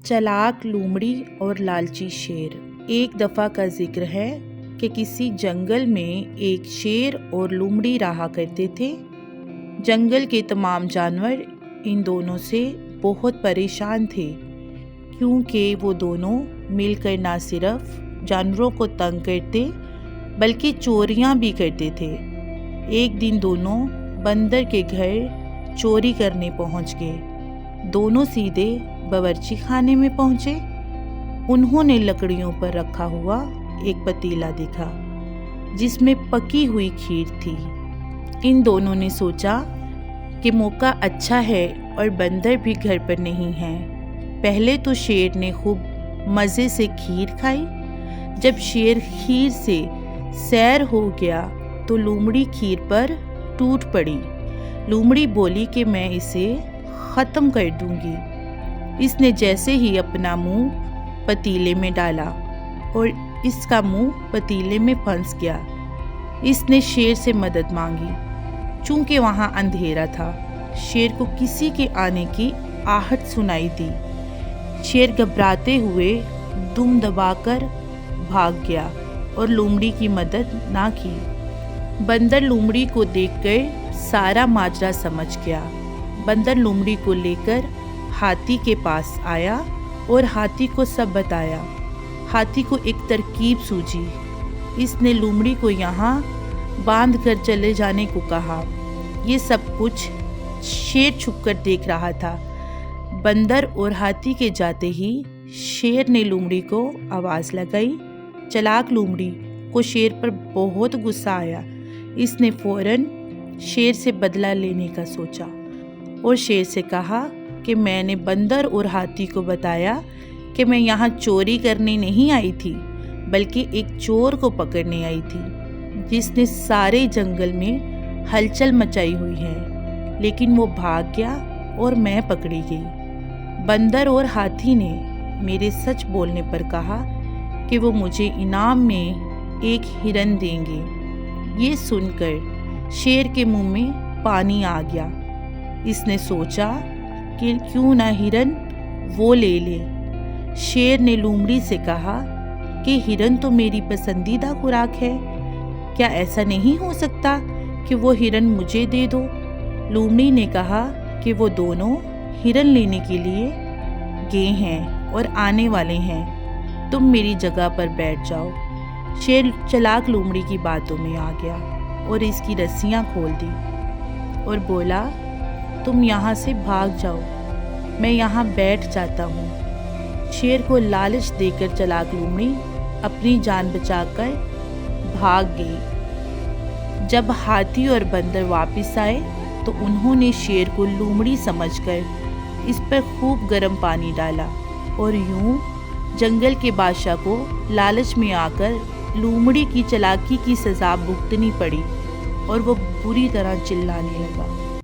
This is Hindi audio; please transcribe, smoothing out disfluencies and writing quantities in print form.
चालाक लोमड़ी और लालची शेर। एक दफ़ा का जिक्र है कि किसी जंगल में एक शेर और लोमड़ी रहा करते थे। जंगल के तमाम जानवर इन दोनों से बहुत परेशान थे, क्योंकि वो दोनों मिलकर ना सिर्फ जानवरों को तंग करते बल्कि चोरियां भी करते थे। एक दिन दोनों बंदर के घर चोरी करने पहुंच गए। दोनों सीधे बावर्ची खाने में पहुंचे। उन्होंने लकड़ियों पर रखा हुआ एक पतीला देखा जिसमें पकी हुई खीर थी। इन दोनों ने सोचा कि मौका अच्छा है और बंदर भी घर पर नहीं है। पहले तो शेर ने खूब मज़े से खीर खाई। जब शेर खीर से सैर हो गया तो लोमड़ी खीर पर टूट पड़ी। लोमड़ी बोली कि मैं इसे ख़त्म कर दूंगी। इसने जैसे ही अपना मुंह पतीले में डाला और इसका मुंह पतीले में फंस गया। इसने शेर से मदद मांगी। चूंकि वहाँ अंधेरा था, शेर को किसी के आने की आहट सुनाई दी। शेर घबराते हुए दुम दबाकर भाग गया और लोमड़ी की मदद ना की। बंदर लोमड़ी को देखकर सारा माजरा समझ गया। बंदर लोमड़ी को लेकर हाथी के पास आया और हाथी को सब बताया। हाथी को एक तरकीब सूझी। इसने लोमड़ी को यहाँ बांध कर चले जाने को कहा। ये सब कुछ शेर छुपकर देख रहा था। बंदर और हाथी के जाते ही शेर ने लोमड़ी को आवाज़ लगाई। चालाक लोमड़ी को शेर पर बहुत गुस्सा आया। इसने फौरन शेर से बदला लेने का सोचा और शेर से कहा कि मैंने बंदर और हाथी को बताया कि मैं यहाँ चोरी करने नहीं आई थी, बल्कि एक चोर को पकड़ने आई थी जिसने सारे जंगल में हलचल मचाई हुई है, लेकिन वो भाग गया और मैं पकड़ी गई। बंदर और हाथी ने मेरे सच बोलने पर कहा कि वो मुझे इनाम में एक हिरन देंगे। ये सुनकर शेर के मुंह में पानी आ गया। इसने सोचा कि क्यों ना हिरन वो ले ले। शेर ने लोमड़ी से कहा कि हिरन तो मेरी पसंदीदा खुराक है, क्या ऐसा नहीं हो सकता कि वो हिरन मुझे दे दो। लोमड़ी ने कहा कि वो दोनों हिरन लेने के लिए गए हैं और आने वाले हैं, तुम मेरी जगह पर बैठ जाओ। शेर चालाक लोमड़ी की बातों में आ गया और इसकी रस्सियां खोल दी और बोला, तुम यहाँ से भाग जाओ, मैं यहाँ बैठ जाता हूँ। शेर को लालच देकर चालाक लोमड़ी अपनी जान बचाकर भाग गई। जब हाथी और बंदर वापस आए तो उन्होंने शेर को लोमड़ी समझकर इस पर खूब गर्म पानी डाला और यूं जंगल के बादशाह को लालच में आकर लोमड़ी की चालाकी की सज़ा भुगतनी पड़ी और वो बुरी तरह चिल्लाने लगा।